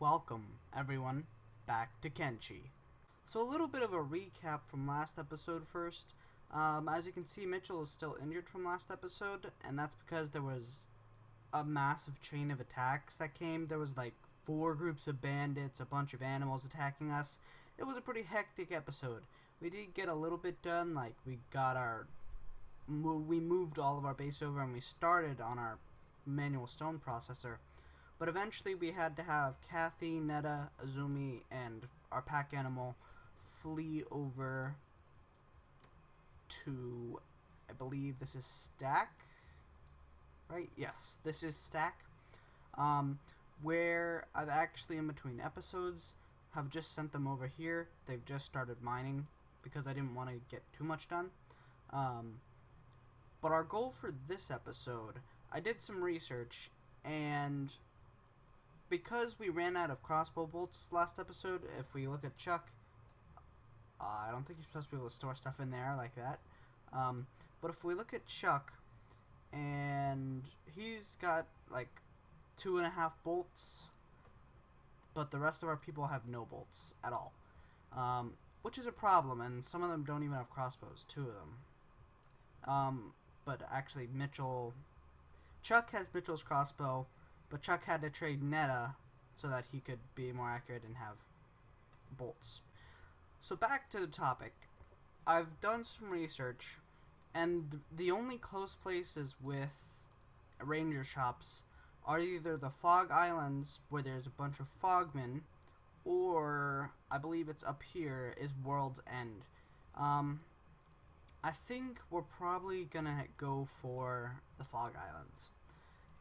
Welcome, everyone, back to Kenshi. So a little bit of a recap from last episode first. As you can see, Mitchell is still injured from last episode, and that's because there was a massive chain of attacks that came. There was like 4 groups of bandits, a bunch of animals attacking us. It was a pretty hectic episode. We did get a little bit done, like we moved all of our base over and we started on our manual stone processor. But eventually we had to have Kathy, Netta, Azumi, and our pack animal flee over to, I believe this is Stack, right? Yes, this is Stack, where I've actually, in between episodes, have just sent them over here. They've just started mining because I didn't want to get too much done. But our goal for this episode, I did some research, and because we ran out of crossbow bolts last episode, if we look at Chuck, I don't think you're supposed to be able to store stuff in there like that. But if we look at Chuck, and he's got like 2.5 bolts, but the rest of our people have no bolts at all, which is a problem, and some of them don't even have crossbows, 2 of them. But actually Chuck has Mitchell's crossbow, but Chuck had to trade Netta so that he could be more accurate and have bolts. So back to the topic. I've done some research, and the only close places with ranger shops are either the Fog Islands, where there's a bunch of fogmen, or I believe it's up here, is World's End. I think we're probably gonna go for the Fog Islands.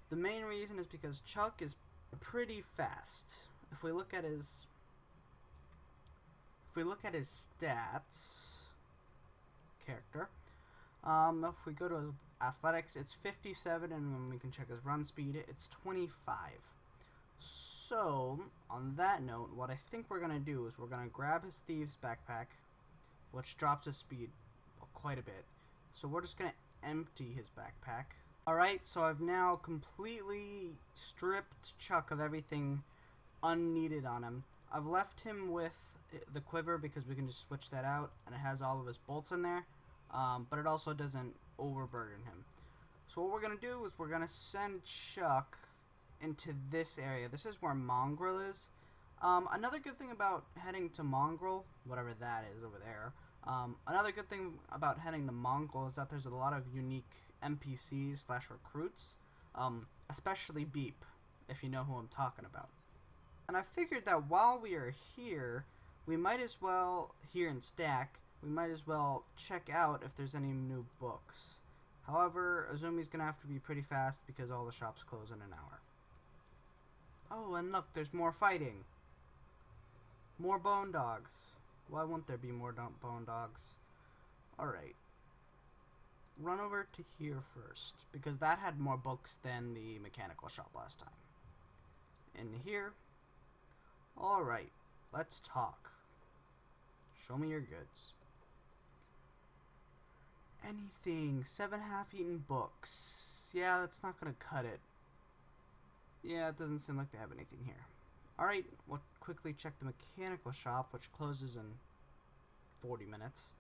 The main reason is because Chuck is pretty fast. If we look at his stats character, if we go to his athletics, it's 57, and when we can check his run speed, it's 25. So, on that note, what I think we're gonna do is we're gonna grab his thieves backpack, which drops his speed quite a bit. So we're just gonna empty his backpack. Alright, so I've now completely stripped Chuck of everything unneeded on him. I've left him with the quiver because we can just switch that out, and it has all of his bolts in there, but it also doesn't overburden him. So what we're going to do is we're going to send Chuck into this area. This is where Mongrel is. Another good thing about heading to Mongrel, whatever that is over there, another good thing about heading to Mongrel is that there's a lot of unique NPCs / recruits, especially Beep, if you know who I'm talking about. And I figured that while we are here, we might as well, here in Stack, we might as well check out if there's any new books. However, Azumi's gonna have to be pretty fast because all the shops close in an hour. Oh, and look, there's more fighting. More bone dogs. Why won't there be more bone dogs? Alright. Run over to here first, because that had more books than the mechanical shop last time. In here. Alright, let's talk. Show me your goods. Anything. 7 half-eaten books. Yeah, that's not gonna cut it. Yeah, it doesn't seem like they have anything here. Alright, we'll quickly check the mechanical shop, which closes in 40 minutes.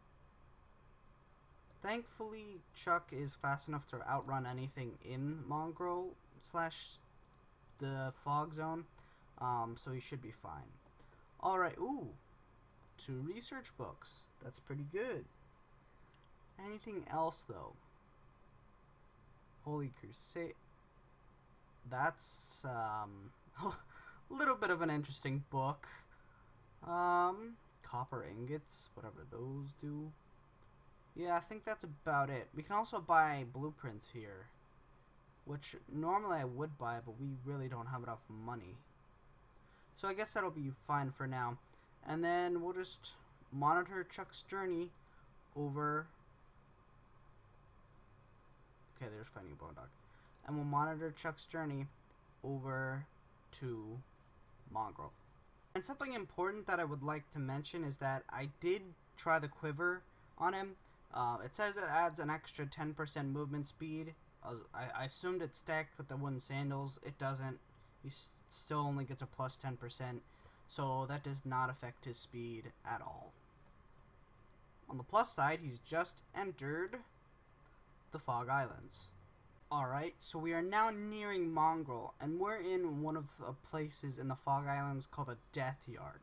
Thankfully, Chuck is fast enough to outrun anything in Mongrel / the fog zone, so he should be fine. Alright, ooh, 2 research books. That's pretty good. Anything else, though? Holy Crusade. That's, a little bit of an interesting book. Copper ingots, whatever those do. Yeah, I think that's about it. We can also buy blueprints here, which normally I would buy, but we really don't have enough money. So I guess that'll be fine for now. And then we'll just monitor Chuck's journey over... Okay, there's finding a bone dog. And we'll monitor Chuck's journey over to Mongrel. And something important that I would like to mention is that I did try the quiver on him. It says it adds an extra 10% movement speed. I assumed it stacked with the wooden sandals. It doesn't. still only gets a plus 10%, so that does not affect his speed at all. On the plus side, he's just entered the Fog Islands. Alright, so we are now nearing Mongrel, and we're in one of the places in the Fog Islands called a Death Yard.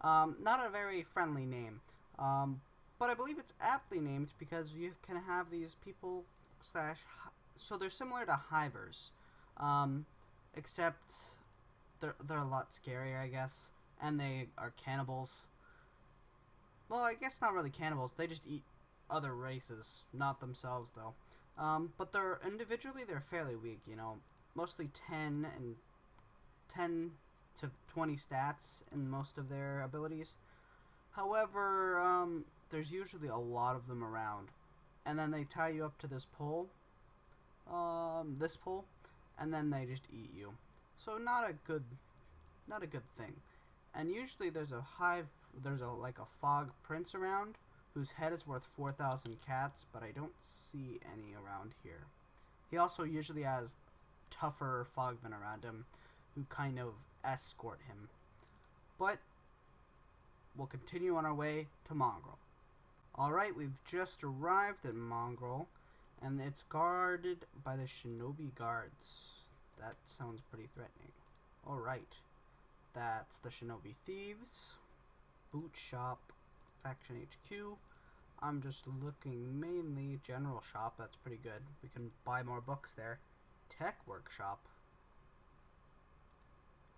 Not a very friendly name, but I believe it's aptly named because you can have these people so they're similar to hivers, except they're a lot scarier, I guess, and they are cannibals. Well, I guess not really cannibals, they just eat other races, not themselves though. But they're individually they're fairly weak, you know, mostly 10 to 20 stats in most of their abilities. However, there's usually a lot of them around, and then they tie you up to this pole, and then they just eat you. So not a good thing. And usually there's a fog prince around whose head is worth 4,000 cats, but I don't see any around here. He also usually has tougher fogmen around him who kind of escort him. But we'll continue on our way to Mongrel. Alright, we've just arrived at Mongrel, and it's guarded by the shinobi guards. That sounds pretty threatening. Alright, that's the shinobi thieves, boot shop, faction HQ. I'm just looking mainly general shop. That's pretty good. We can buy more books there. Tech workshop.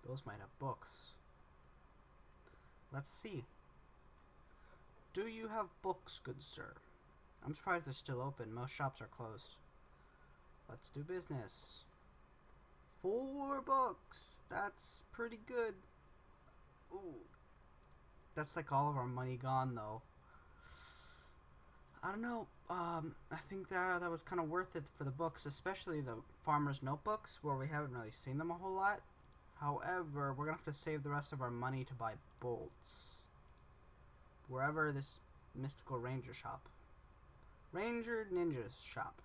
Those might have books. Let's see. Do you have books, good sir? I'm surprised they're still open. Most shops are closed. Let's do business. 4 books. That's pretty good. Ooh. That's like all of our money gone, though. I don't know. I think that was kind of worth it for the books, especially the farmer's notebooks, where we haven't really seen them a whole lot. However, we're going to have to save the rest of our money to buy bolts. Wherever this mystical ranger shop. Ranger Ninjas shop.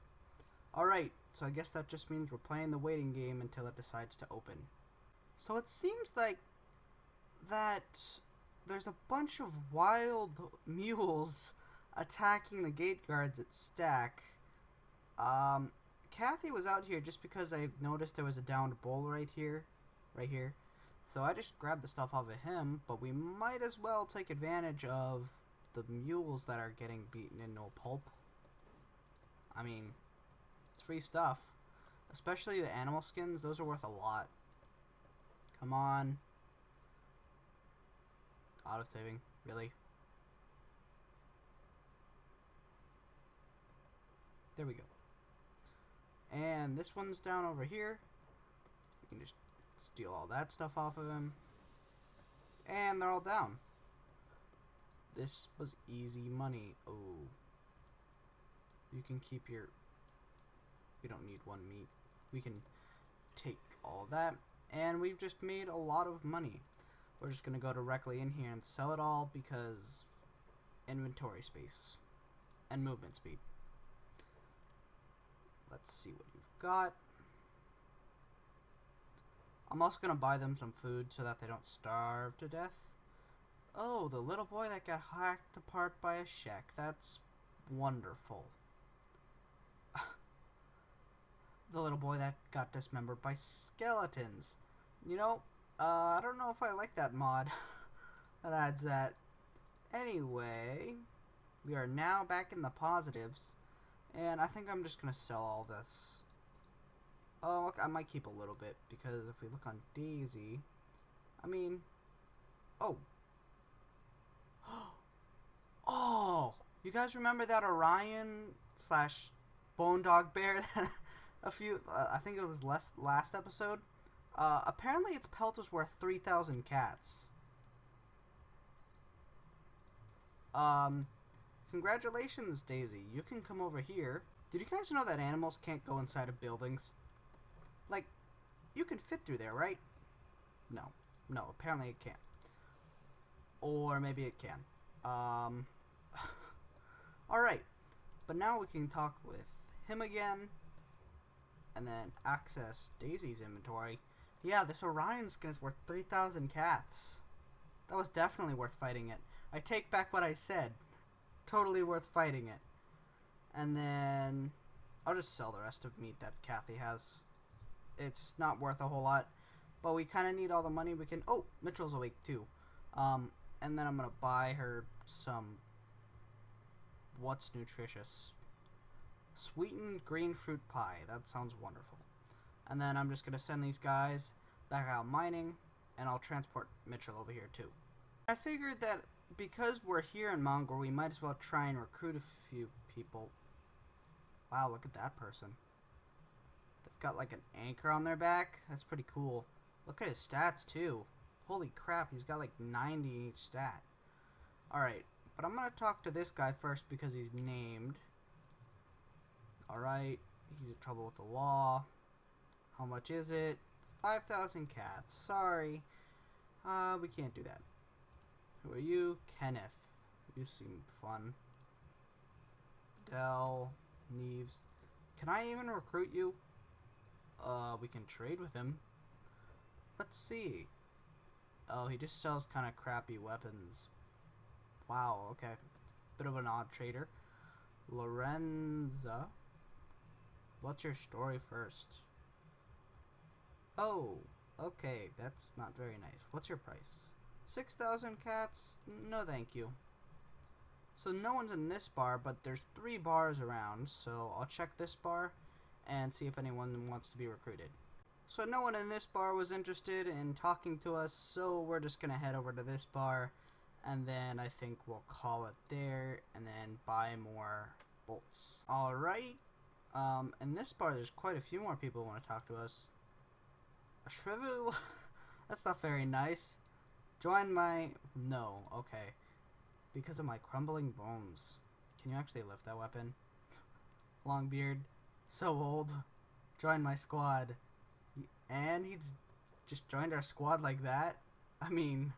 Alright, so I guess that just means we're playing the waiting game until it decides to open. So it seems like that there's a bunch of wild mules attacking the gate guards at Stack. Kathy was out here just because I noticed there was a downed bull right here. So I just grabbed the stuff off of him, but we might as well take advantage of the mules that are getting beaten in no pulp. I mean, it's free stuff. Especially the animal skins, those are worth a lot. Come on. Auto-saving, really? There we go. And this one's down over here. We can just steal all that stuff off of him. And they're all down. This was easy money. Oh. You can keep your... We don't need one meat. We can take all that. And we've just made a lot of money. We're just going to go directly in here and sell it all because inventory space and movement speed. Let's see what you've got. I'm also going to buy them some food so that they don't starve to death. Oh, the little boy that got hacked apart by a Shek. That's wonderful. The little boy that got dismembered by skeletons. You know, I don't know if I like that mod that adds that. Anyway, we are now back in the positives, and I think I'm just going to sell all this. Oh, I might keep a little bit, because if we look on Daisy, I mean, oh. Oh, you guys remember that Orion / Bone Dog Bear that I think it was last episode? Apparently its pelt was worth 3,000 cats. Congratulations, Daisy. You can come over here. Did you guys know that animals can't go inside of buildings? Like, you can fit through there, right? No. No, apparently it can't. Or maybe it can. Alright. But now we can talk with him again. And then access Daisy's inventory. Yeah, this Orion skin is worth 3,000 cats. That was definitely worth fighting it. I take back what I said. Totally worth fighting it. And then I'll just sell the rest of meat that Kathy has. It's not worth a whole lot, but we kind of need all the money we can. Oh, Mitchell's awake too. And then I'm gonna buy her some. What's nutritious? Sweetened green fruit pie. That sounds wonderful. And then I'm just gonna send these guys back out mining, and I'll transport Mitchell over here too. I figured that because we're here in Mongrel, we might as well try and recruit a few people. Wow, look at that person. They've got like an anchor on their back. That's pretty cool. Look at his stats too. Holy crap, he's got like 90 in each stat. Alright, but I'm gonna talk to this guy first because he's named. Alright, he's in trouble with the law. How much is it? 5,000 cats. Sorry. We can't do that. Who are you? Kenneth. You seem fun. Dell. Neves. Can I even recruit you? We can trade with him. Let's see. Oh, he just sells kind of crappy weapons. Wow, okay. Bit of an odd trader. Lorenza. What's your story first? Oh, okay. That's not very nice. What's your price? 6,000 cats? No, thank you. So no one's in this bar, but there's 3 bars around, so I'll check this bar and see if anyone wants to be recruited. So no one in this bar was interested in talking to us, so we're just gonna head over to this bar, and then I think we'll call it there, and then buy more bolts. Alright, in this bar there's quite a few more people who want to talk to us. A shrivel? That's not very nice. Join my... No, okay. Because of my crumbling bones. Can you actually lift that weapon? Longbeard. So old. Join my squad. And he just joined our squad like that? I mean...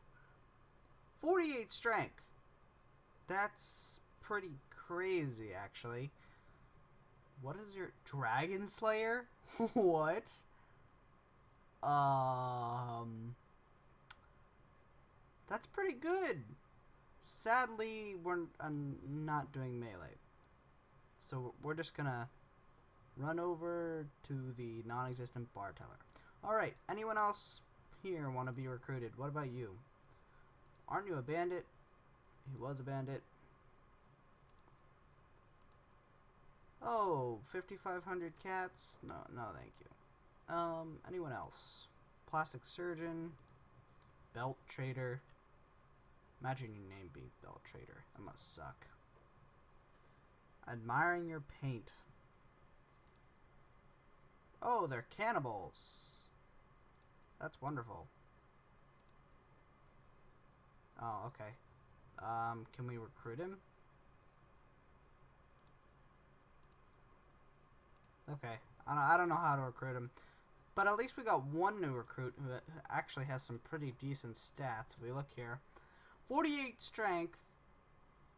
48 strength. That's pretty crazy, actually. What is your... Dragon Slayer? What? That's pretty good. Sadly, we're not doing melee. So we're just gonna run over to the non-existent bar teller. Alright, anyone else here want to be recruited? What about you? Aren't you a bandit? He was a bandit. Oh, 5,500 cats? No, thank you. Anyone else? Plastic surgeon. Belt trader. Imagine your name being Belt Trader. That must suck. Admiring your paint. Oh, they're cannibals. That's wonderful. Oh, okay. Can we recruit him? Okay. I don't know how to recruit him. But at least we got one new recruit who actually has some pretty decent stats. If we look here. 48 strength.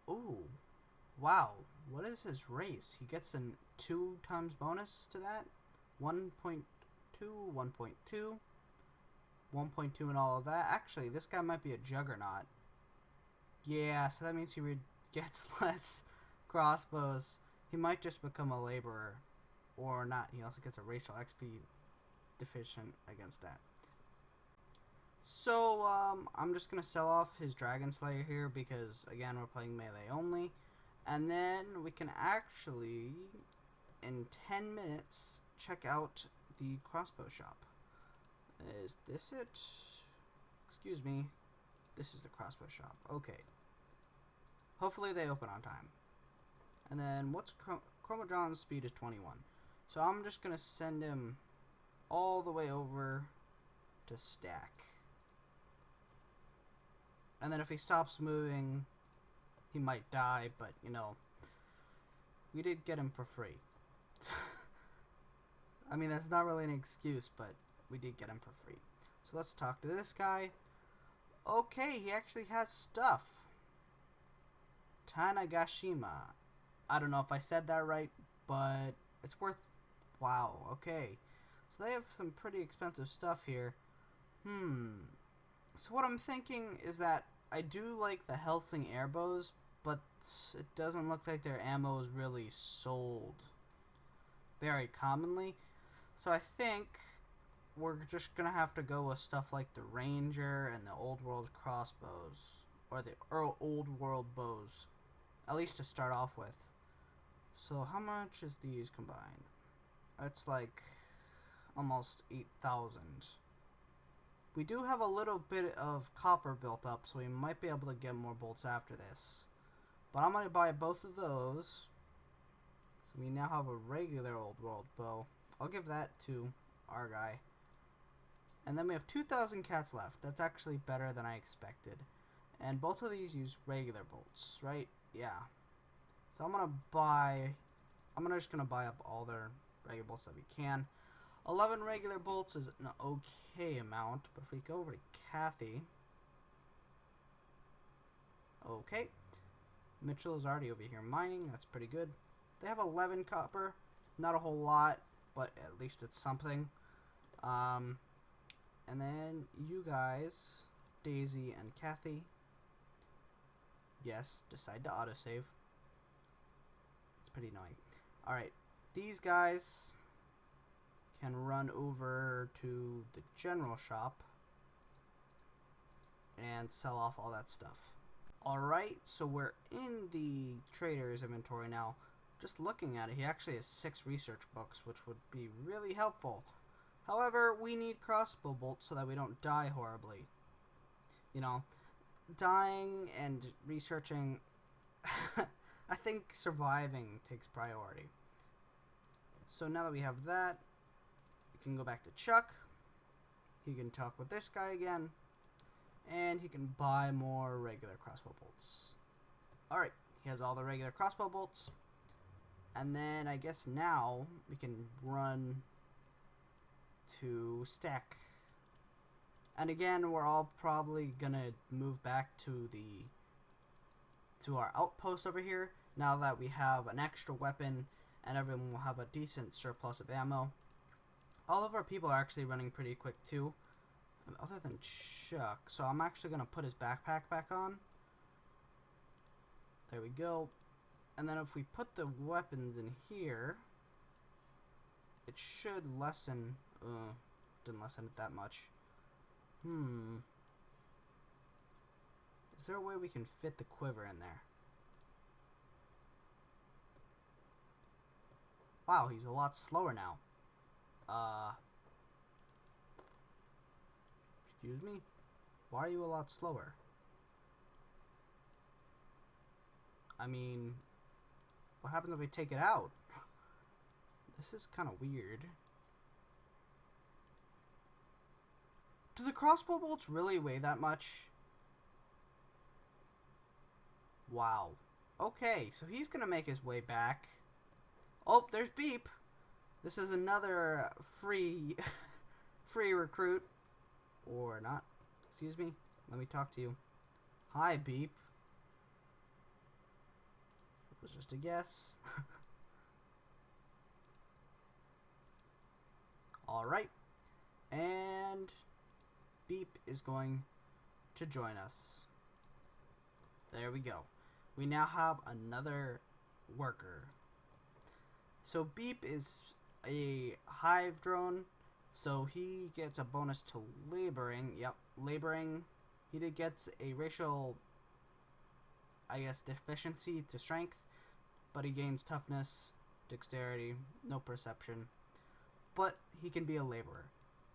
Ooh. Wow. What is his race? He gets a 2 times bonus to that? 1.2, 1.2, 1.2 and all of that. Actually, this guy might be a juggernaut. Yeah, so that means he gets less crossbows. He might just become a laborer. Or not. He also gets a racial XP deficient against that. So, I'm just going to sell off his Dragon Slayer here because, again, we're playing melee only. And then we can actually, in 10 minutes, check out the crossbow shop. Is this it? Excuse me. This is the crossbow shop. Okay. Hopefully they open on time. And then, what's Chromojohn's speed is 21. So I'm just going to send him all the way over to stack. And then if he stops moving, he might die, but, you know, we did get him for free. I mean, that's not really an excuse, but we did get him for free. So let's talk to this guy. Okay, he actually has stuff. Tanagashima. I don't know if I said that right, but it's worth... Wow, okay. So they have some pretty expensive stuff here. So what I'm thinking is that I do like the Helsing airbows, but it doesn't look like their ammo is really sold very commonly. So I think we're just gonna have to go with stuff like the Ranger and the Old World crossbows, or the Old World bows, at least to start off with. So how much is these combined? It's like almost 8,000. We do have a little bit of copper built up, so we might be able to get more bolts after this. But I'm going to buy both of those. So we now have a regular Old World bow. I'll give that to our guy. And then we have 2,000 cats left. That's actually better than I expected. And both of these use regular bolts, right? Yeah. So I'm just going to buy up all their regular bolts that we can. 11 regular bolts is an okay amount, but if we go over to Kathy... Okay. Mitchell is already over here mining. That's pretty good. They have 11 copper. Not a whole lot, but at least it's something. And then you guys, Daisy and Kathy. Yes, decide to autosave. It's pretty annoying. Alright, these guys can run over to the general shop and sell off all that stuff. Alright, so we're in the trader's inventory now. Just looking at it, he actually has 6 research books, which would be really helpful. However, we need crossbow bolts so that we don't die horribly. You know, dying and researching, I think surviving takes priority. So now that we have that, we can go back to Chuck. He can talk with this guy again. And he can buy more regular crossbow bolts. Alright, he has all the regular crossbow bolts. And then I guess now we can run to Stack. And again, we're all probably gonna move back to our outpost over here now that we have an extra weapon and everyone will have a decent surplus of ammo. All of our people are actually running pretty quick too, other than Chuck. So I'm actually gonna put his backpack back on. There we go. And then if we put the weapons in here, it should lessen. Didn't lessen it that much. Is there a way we can fit the quiver in there? Wow, he's a lot slower now. Excuse me? Why are you a lot slower? I mean, what happens if we take it out? This is kind of weird. Do the crossbow bolts really weigh that much? Wow. Okay, so he's gonna make his way back. Oh, there's Beep. This is another free free recruit. Or not. Excuse me. Let me talk to you. Hi, Beep. It was just a guess. Alright. And Beep is going to join us. There we go. We now have another worker. So Beep is a hive drone, so he gets a bonus to laboring. Yep, laboring. He gets a racial, I guess, deficiency to strength, but he gains toughness, dexterity, no perception. But he can be a laborer,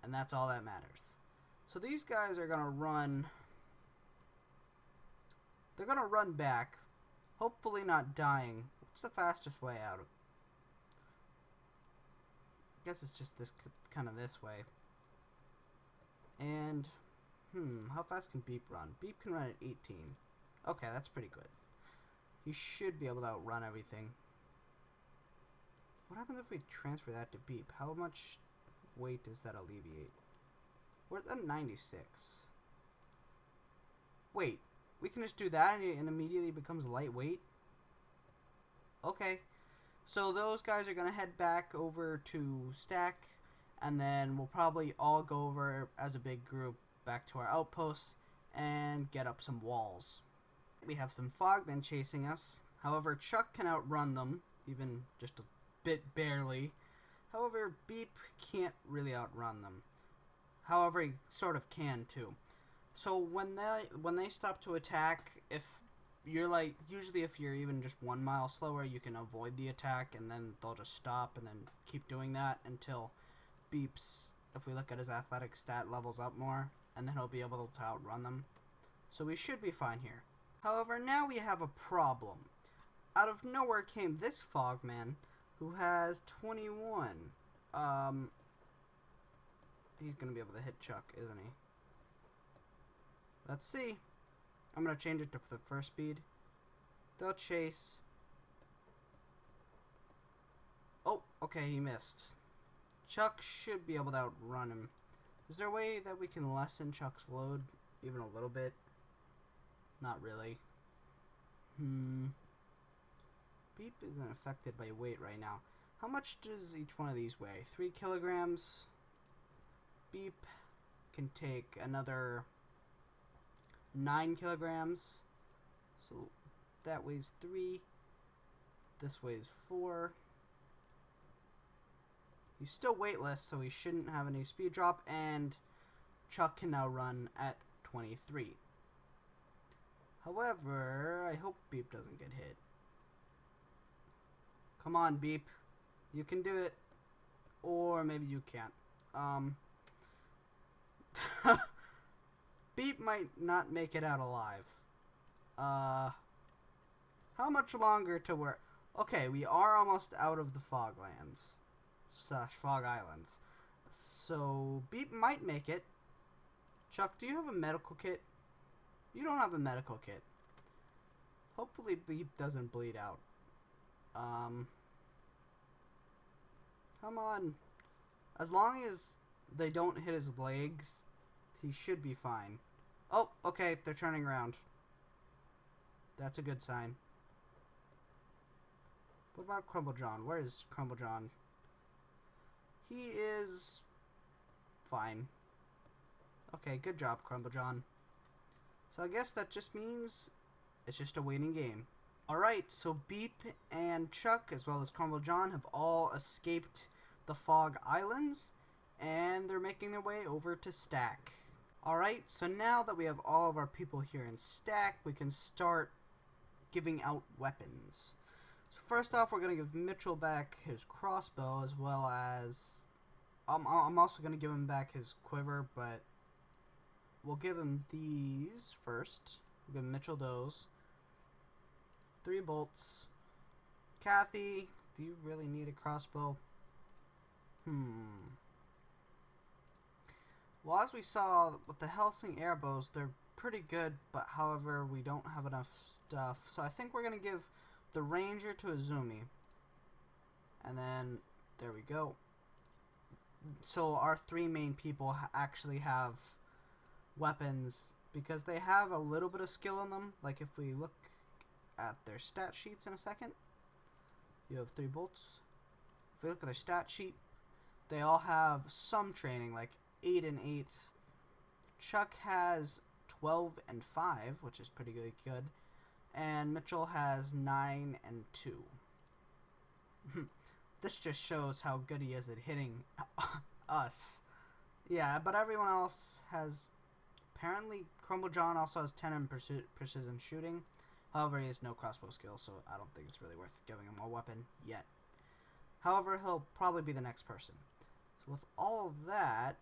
and that's all that matters. So these guys are gonna run. They're gonna run back, hopefully not dying. What's the fastest way out? I guess it's just this kind of this way. And how fast can Beep run? Beep can run at 18. Okay, that's pretty good. He should be able to outrun everything. What happens if we transfer that to Beep? How much weight does that alleviate? We're at 96. Wait, we can just do that and it immediately becomes lightweight? Okay. So those guys are going to head back over to Stack, and then we'll probably all go over as a big group back to our outposts and get up some walls. We have some fogmen chasing us. However, Chuck can outrun them, even just a bit barely. However, Beep can't really outrun them. However, he sort of can too. So when they stop to attack, if you're like, usually if you're even just 1 mile slower, you can avoid the attack, and then they'll just stop and then keep doing that until Beep's, if we look at his athletic stat, levels up more, and then he'll be able to outrun them. So we should be fine here. However, now we have a problem. Out of nowhere came this Fogman, who has 21. He's going to be able to hit Chuck, isn't he? Let's see. I'm going to change it to the first speed. They'll chase. Oh, okay, he missed. Chuck should be able to outrun him. Is there a way that we can lessen Chuck's load even a little bit? Not really. Beep isn't affected by weight right now. How much does each one of these weigh? 3 kilograms. Beep can take another 9 kilograms. So that weighs 3. This weighs 4. He's still weightless, so he shouldn't have any speed drop, and Chuck can now run at 23. However, I hope Beep doesn't get hit. Come on, Beep. You can do it. Or maybe you can't. Beep might not make it out alive. How much longer to work? Okay, we are almost out of the Foglands. / Fog Islands. So, Beep might make it. Chuck, do you have a medical kit? You don't have a medical kit. Hopefully Beep doesn't bleed out. Come on. As long as they don't hit his legs, he should be fine. Oh, okay, they're turning around. That's a good sign. What about Crumble John? Where is Crumble John? He is fine. Okay, good job, Crumble John. So I guess that just means it's just a waiting game. Alright, so Beep and Chuck, as well as Crumble John, have all escaped the Fog Islands, and they're making their way over to Stack. Alright, so now that we have all of our people here in Stack, we can start giving out weapons. So first off, we're going to give Mitchell back his crossbow, as well as... I'm also going to give him back his quiver, but we'll give him these first. We'll give Mitchell those. 3 bolts. Kathy, do you really need a crossbow? Well, as we saw with the Helsing airbows, they're pretty good, but however, we don't have enough stuff. So I think we're going to give the Ranger to Azumi. And then, there we go. So our 3 main people actually have weapons, because they have a little bit of skill in them. Like if we look at their stat sheets in a second, you have 3 bolts. If we look at their stat sheet, they all have some training, like 8 and 8. Chuck has 12 and 5, which is pretty good. And Mitchell has 9 and 2. This just shows how good he is at hitting us. Yeah, but everyone else has... Apparently, Crumble John also has 10 in precision shooting. However, he has no crossbow skill, so I don't think it's really worth giving him a weapon yet. However, he'll probably be the next person. So with all of that,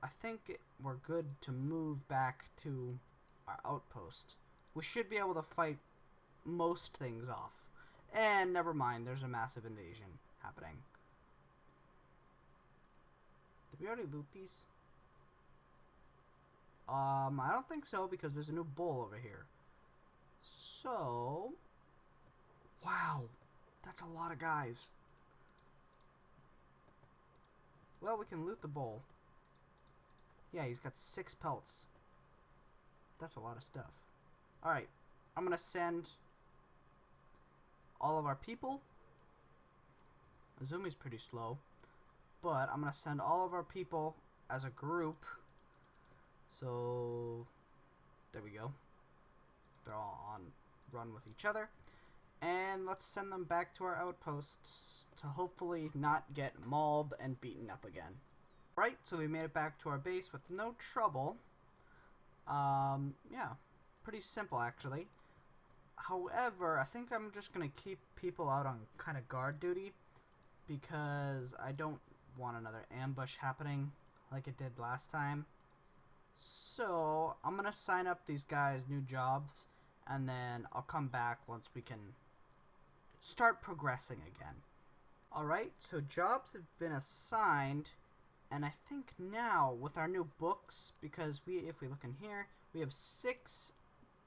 I think we're good to move back to our outpost. We should be able to fight most things off. And never mind, there's a massive invasion happening. Did we already loot these? I don't think so, because there's a new bull over here. So... Wow, that's a lot of guys. Well, we can loot the bull. Yeah, he's got 6 pelts. That's a lot of stuff. Alright, I'm going to send all of our people. Azumi's pretty slow. but I'm going to send all of our people as a group. So, there we go. They're all on run with each other. And let's send them back to our outposts to hopefully not get mauled and beaten up again. Right, so we made it back to our base with no trouble. Yeah, pretty simple actually. However, I think I'm just going to keep people out on kind of guard duty because I don't want another ambush happening like it did last time. So, I'm going to sign up these guys new jobs and then I'll come back once we can start progressing again. Alright, so jobs have been assigned, and I think now with our new books, because if we look in here, we have 6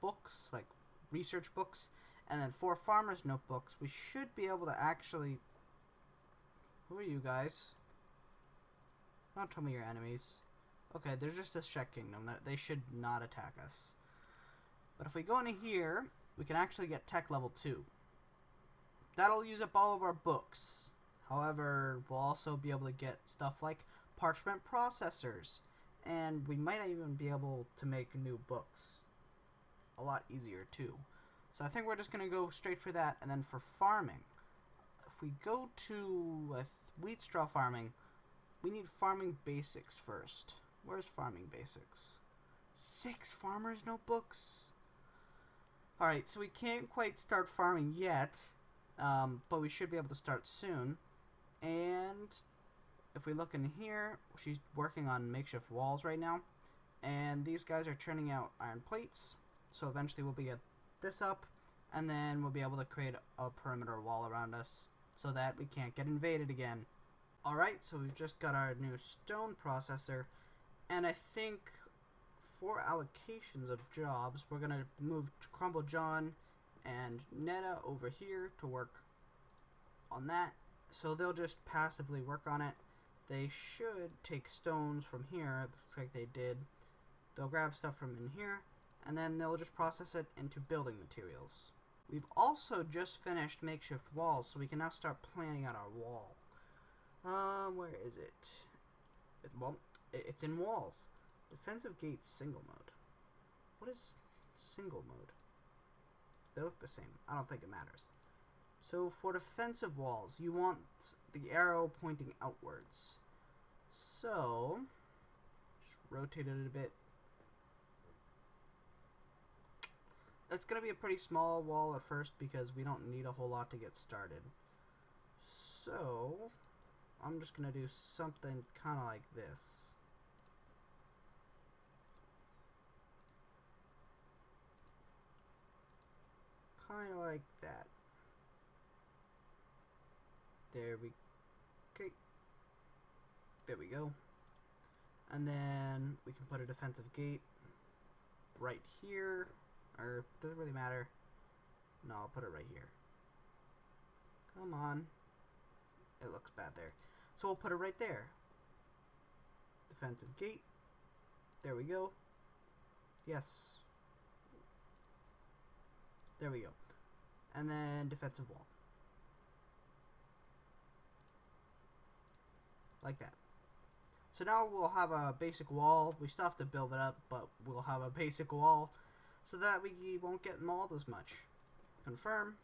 books, like research books, and then 4 farmers notebooks. We should be able to actually... Who are you guys? Don't tell me you're enemies. Okay, there's just a Shet Kingdom. They should not attack us. But if we go into here, we can actually get tech level 2. That'll use up all of our books. However, we'll also be able to get stuff like parchment processors. And we might even be able to make new books. A lot easier too. So I think we're just going to go straight for that. And then for farming. If we go to wheat straw farming, we need farming basics first. Where's farming basics? 6 farmers notebooks? Alright, so we can't quite start farming yet. But we should be able to start soon. And if we look in here, she's working on makeshift walls right now. And these guys are churning out iron plates. So eventually we'll be get this up. And then we'll be able to create a perimeter wall around us so that we can't get invaded again. Alright, so we've just got our new stone processor. And I think for allocations of jobs, we're going to move Crumble John and Netta over here to work on that. So they'll just passively work on it. They should take stones from here. It looks like they did. They'll grab stuff from in here, and then they'll just process it into building materials. We've also just finished makeshift walls, so we can now start planning out our wall. Where is it? It's in walls. Defensive gates single mode. What is single mode? They look the same. I don't think it matters. So for defensive walls, you want the arrow pointing outwards. So, just rotate it a bit. It's going to be a pretty small wall at first because we don't need a whole lot to get started. So, I'm just going to do something kind of like this. Kind of like that. There we go. And then we can put a defensive gate right here. Or does it really matter? No, I'll put it right here. Come on. It looks bad there. So we'll put it right there. Defensive gate. There we go. Yes. There we go. And then defensive wall. Like that. So now we'll have a basic wall. We still have to build it up, but we'll have a basic wall so that we won't get mauled as much. Confirm.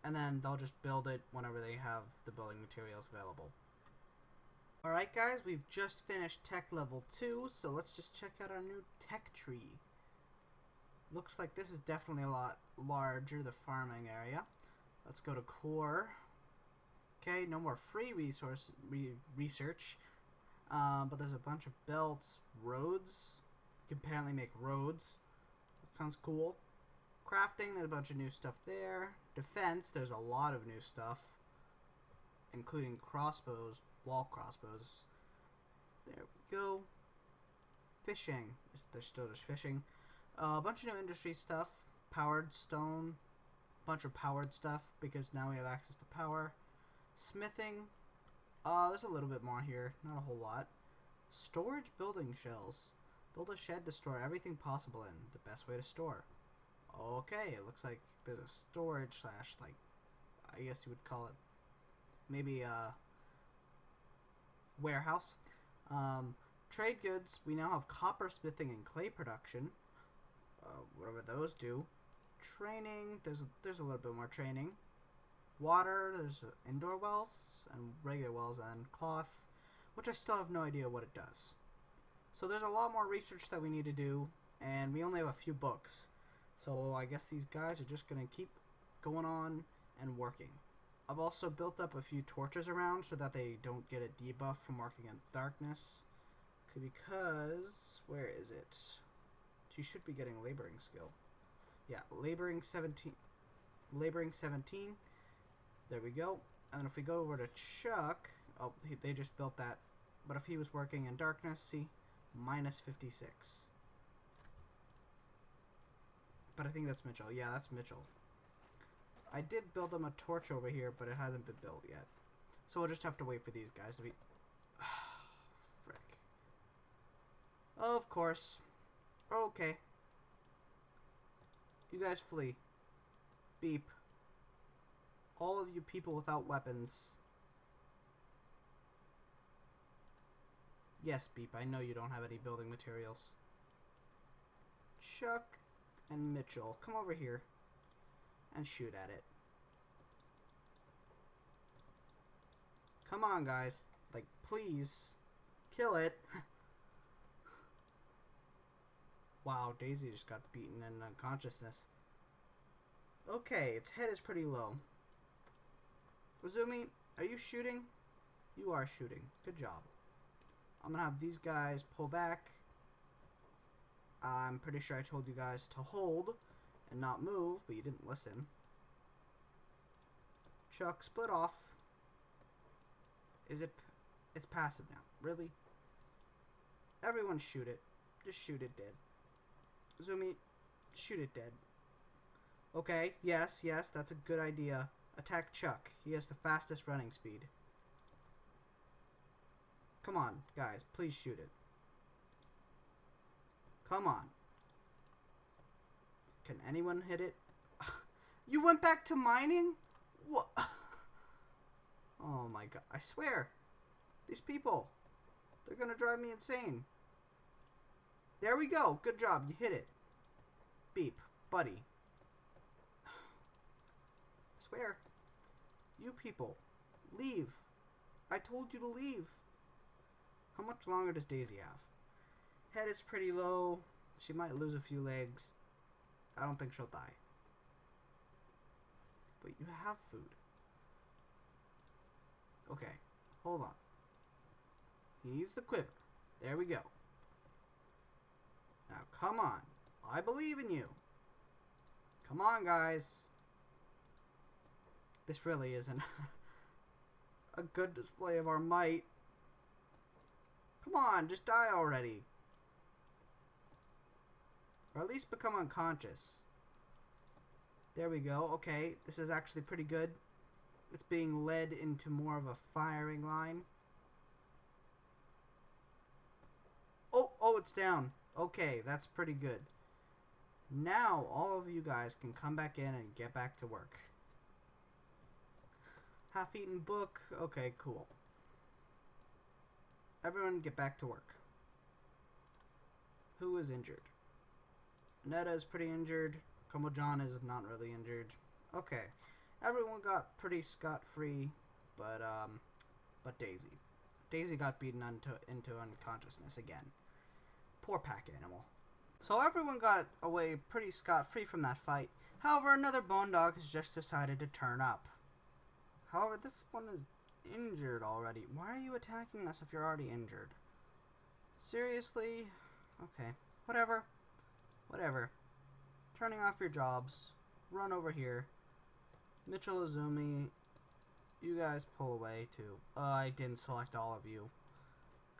And then they'll just build it whenever they have the building materials available. Alright guys, we've just finished tech level 2, so let's just check out our new tech tree. Looks like this is definitely a lot larger, the farming area. Let's go to core. Okay, no more free research. But there's a bunch of belts, roads. You can apparently make roads. That sounds cool. Crafting, there's a bunch of new stuff there. Defense, there's a lot of new stuff, including crossbows, wall crossbows. There we go. Fishing, there's still just fishing. A bunch of new industry stuff. Powered stone, bunch of powered stuff because now we have access to power. Smithing, there's a little bit more here, not a whole lot. Storage building shells. Build a shed to store everything possible in. The best way to store. Okay, it looks like there's a storage slash, like, I guess you would call it maybe warehouse. Trade goods, we now have copper smithing and clay production. Whatever those do. Training, there's a little bit more training. Water, there's indoor wells and regular wells and cloth, which I still have no idea what it does. So there's a lot more research that we need to do, and we only have a few books. So I guess these guys are just going to keep going on and working. I've also built up a few torches around so that they don't get a debuff from working in darkness. Because, where is it? She should be getting laboring skill. Yeah, laboring 17. Laboring 17. There we go. And if we go over to Chuck, oh, they just built that. But if he was working in darkness, see, minus 56. But I think that's Mitchell. Yeah, that's Mitchell. I did build him a torch over here, but it hasn't been built yet. So we'll just have to wait for these guys to be... Frick. Of course. Okay. You guys flee. Beep. All of you people without weapons. Yes, Beep, I know you don't have any building materials. Chuck and Mitchell, come over here and shoot at it. Come on, guys. Like, please. Kill it. Wow, Daisy just got beaten in unconsciousness. Okay, its head is pretty low. Uzumi, are you shooting? You are shooting. Good job. I'm gonna have these guys pull back. I'm pretty sure I told you guys to hold and not move, but you didn't listen. Chuck, split off. It's passive now. Really? Everyone shoot it. Just shoot it dead. Zumi, shoot it dead. Okay, yes, that's a good idea. Attack Chuck. He has the fastest running speed. Come on, guys, please shoot it. Come on. Can anyone hit it? You went back to mining? What? Oh my god, I swear. These people, they're gonna drive me insane. There we go. Good job. You hit it. Beep. Buddy. I swear. You people. Leave. I told you to leave. How much longer does Daisy have? Head is pretty low. She might lose a few legs. I don't think she'll die. But you have food. Okay. Hold on. He needs the quiver. There we go. Now, come on. I believe in you. Come on, guys. This really isn't a good display of our might. Come on, just die already. Or at least become unconscious. There we go. Okay, this is actually pretty good. It's being led into more of a firing line. Oh, it's down. Okay, that's pretty good. Now, all of you guys can come back in and get back to work. Half-eaten book. Okay, cool. Everyone get back to work. Who is injured? Netta is pretty injured. Komo-John is not really injured. Okay. Everyone got pretty scot-free, but Daisy. Daisy got beaten into unconsciousness again. Poor pack animal. So everyone got away pretty scot-free from that fight. However, another bone dog has just decided to turn up. However, this one is injured already. Why are you attacking us if you're already injured? Seriously? Okay. Whatever. Turning off your jobs. Run over here. Mitchell Izumi, you guys pull away too. I didn't select all of you.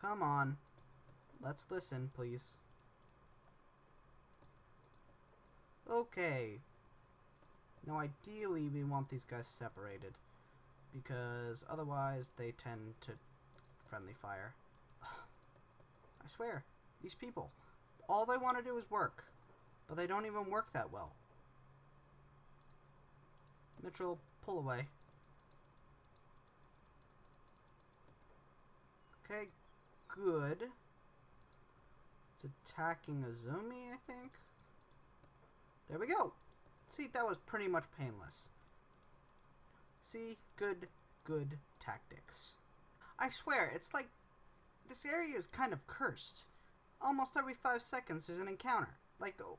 Come on. Let's listen, please. Okay. Now, ideally, we want these guys separated. Because otherwise, they tend to friendly fire. I swear, these people, all they want to do is work. But they don't even work that well. Mitchell, pull away. Okay, good. It's attacking Azumi, I think. There we go. See, that was pretty much painless. See, good tactics. I swear, it's like this area is kind of cursed. Almost every 5 seconds there's an encounter. Like, oh,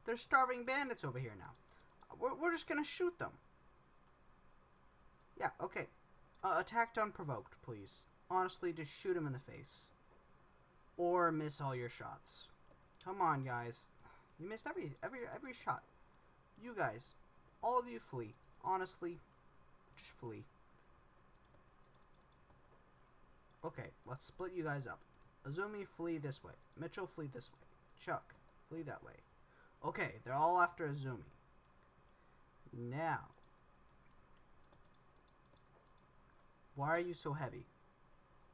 there's starving bandits over here now. We're just gonna shoot them. Yeah, okay. Attacked unprovoked, please. Honestly, just shoot him in the face. Or miss all your shots. Come on, guys. You missed every shot. You guys, all of you flee. Honestly, just flee. Okay, let's split you guys up. Azumi, flee this way. Mitchell, flee this way. Chuck, flee that way. Okay, they're all after Azumi. Now, why are you so heavy?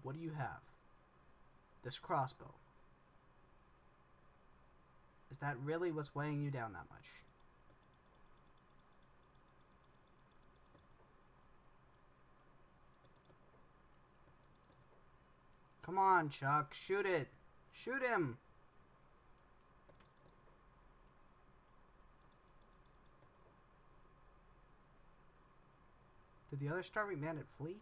What do you have? This crossbow. Is that really what's weighing you down that much? Come on, Chuck. Shoot it. Shoot him. Did the other starving bandit flee?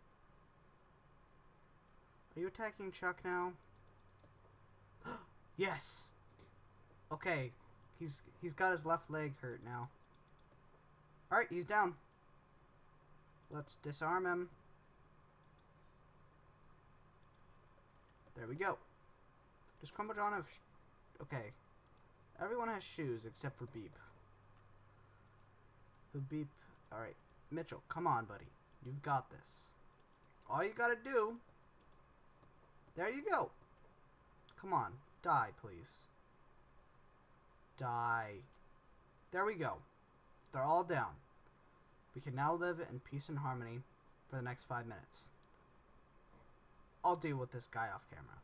Are you attacking Chuck now? Yes! Okay. He's got his left leg hurt now. Alright, he's down. Let's disarm him. There we go. Does Crumble John have... Okay. Everyone has shoes except for Beep. Who Beep... Alright. Mitchell, come on, buddy. You've got this. All you gotta do... There you go. Come on. Die, please. Die. There we go. They're all down. We can now live in peace and harmony for the next 5 minutes. I'll deal with this guy off camera.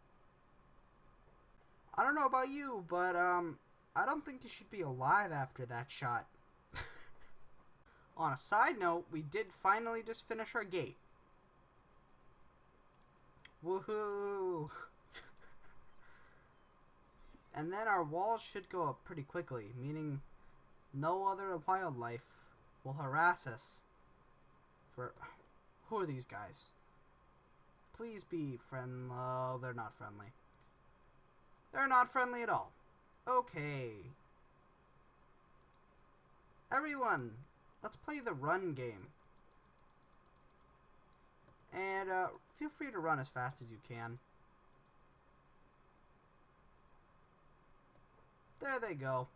I don't know about you, but I don't think you should be alive after that shot. On a side note, we did finally just finish our gate. Woohoo! And then our walls should go up pretty quickly, meaning no other wildlife will harass us for... Who are these guys? Please be friendly. Oh, they're not friendly. They're not friendly at all. Okay. Everyone, let's play the run game. And feel free to run as fast as you can. There they go.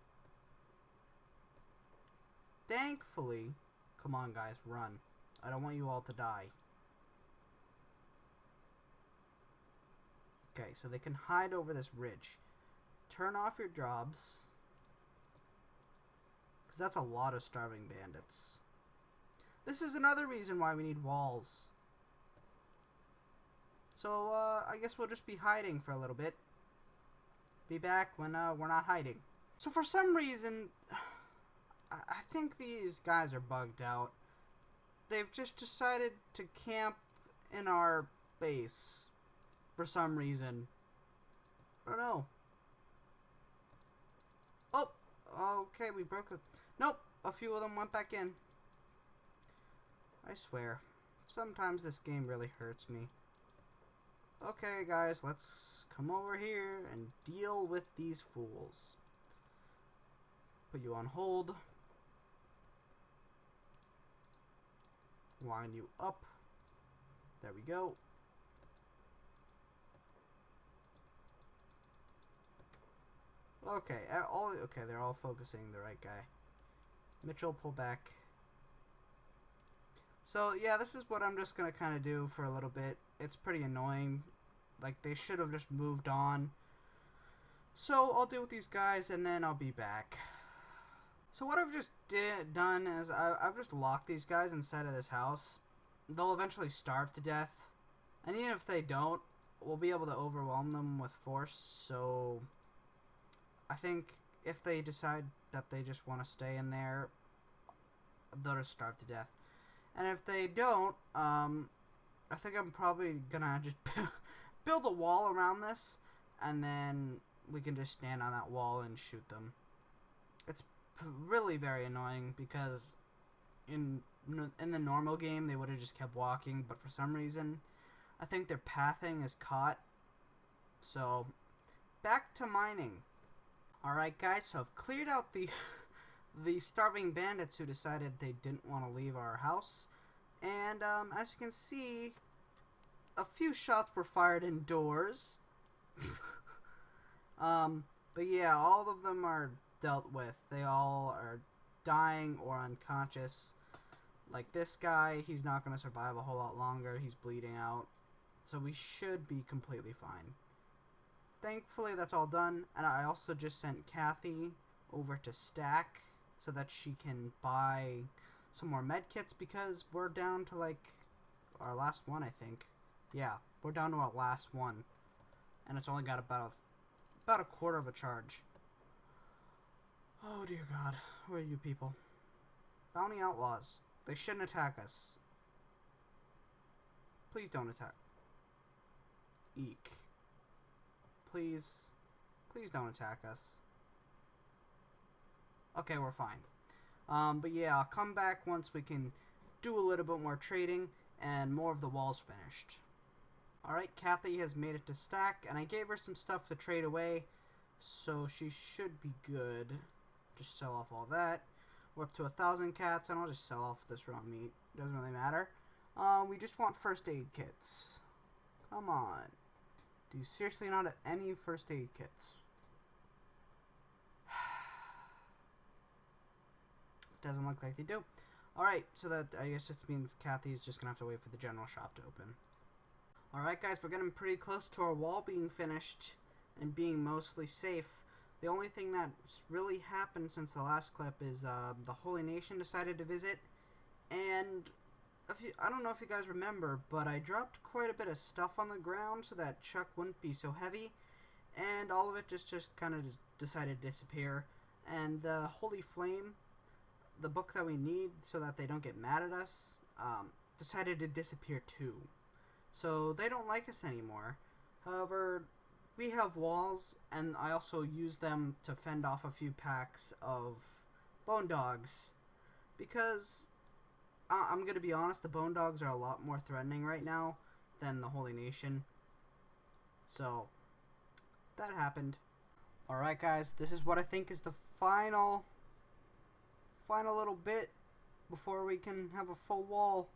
Thankfully, come on guys, run. I don't want you all to die. Okay, so they can hide over this ridge. Turn off your jobs. Because that's a lot of starving bandits. This is another reason why we need walls. So, I guess we'll just be hiding for a little bit. Be back when, we're not hiding. So for some reason, I think these guys are bugged out. They've just decided to camp in our base. For some reason. I don't know. Oh! Okay, we broke it. Nope! A few of them went back in. I swear. Sometimes this game really hurts me. Okay, guys, let's come over here and deal with these fools. Put you on hold. Line you up. There we go. Okay, okay, they're all focusing the right guy. Mitchell, pull back. So, yeah, this is what I'm just gonna kind of do for a little bit. It's pretty annoying. Like, they should have just moved on. So, I'll deal with these guys, and then I'll be back. So, what I've just done is I've just locked these guys inside of this house. They'll eventually starve to death. And even if they don't, we'll be able to overwhelm them with force, so... I think if they decide that they just want to stay in there, they'll just starve to death. And if they don't, I think I'm probably gonna just build a wall around this, and then we can just stand on that wall and shoot them. It's really very annoying because in the normal game they would have just kept walking, but for some reason I think their pathing is caught. So back to mining. Alright guys, so I've cleared out the the starving bandits who decided they didn't want to leave our house, and as you can see, a few shots were fired indoors. But yeah, all of them are dealt with. They all are dying or unconscious. Like this guy, he's not going to survive a whole lot longer. He's bleeding out. So we should be completely fine. Thankfully, that's all done. And I also just sent Kathy over to Stack so that she can buy some more med kits, because we're down to like our last one, I think. Yeah, we're down to our last one. And it's only got about a quarter of a charge. Oh dear God, who are you people? Bounty outlaws. They shouldn't attack us. Please don't attack. Eek. Please don't attack us. Okay, we're fine. But yeah, I'll come back once we can do a little bit more trading and more of the walls finished. Alright, Kathy has made it to Stack, and I gave her some stuff to trade away, so she should be good. Just sell off all that. We're up to 1,000 cats, and I'll just sell off this raw meat. Doesn't really matter. We just want first aid kits. Come on. Do you seriously not have any first aid kits? Doesn't look like they do. Alright, so that I guess this means Kathy's just gonna have to wait for the general shop to open. Alright guys, we're getting pretty close to our wall being finished and being mostly safe. The only thing that's really happened since the last clip is the Holy Nation decided to visit, and I don't know if you guys remember, but I dropped quite a bit of stuff on the ground so that Chuck wouldn't be so heavy, and all of it just kind of decided to disappear. And the Holy Flame, the book that we need so that they don't get mad at us, decided to disappear too. So they don't like us anymore. However, we have walls, and I also use them to fend off a few packs of bone dogs, because I'm going to be honest, the bone dogs are a lot more threatening right now than the Holy Nation. So that happened. Alright guys, this is what I think is the final little bit before we can have a full wall.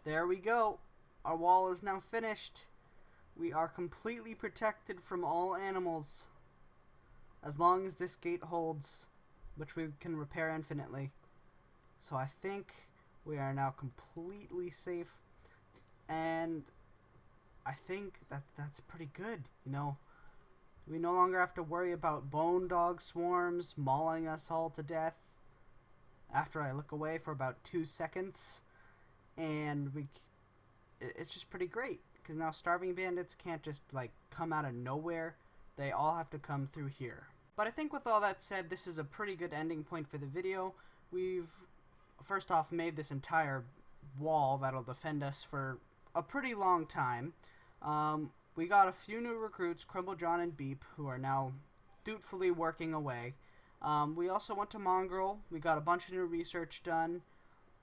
There we go. Our wall is now finished. We are completely protected from all animals, as long as this gate holds, which we can repair infinitely. So I think we are now completely safe, and I think that's pretty good, you know. We no longer have to worry about bone dog swarms mauling us all to death after I look away for about 2 seconds, and it's just pretty great. Because now starving bandits can't just like come out of nowhere. They all have to come through here. But I think with all that said, this is a pretty good ending point for the video. We've first off made this entire wall that'll defend us for a pretty long time. We got a few new recruits, Crumble John and Beep, who are now dutifully working away. We also went to Mongrel. We got a bunch of new research done.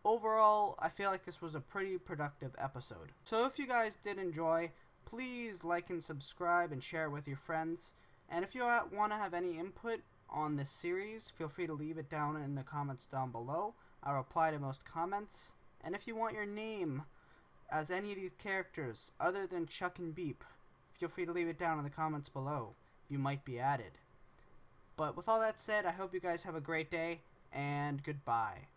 Overall, I feel like this was a pretty productive episode. So if you guys did enjoy, please like and subscribe and share it with your friends. And if you want to have any input on this series, feel free to leave it down in the comments down below. I'll reply to most comments. And if you want your name as any of these characters other than Chuck and Beep, feel free to leave it down in the comments below. You might be added. But with all that said, I hope you guys have a great day, and goodbye.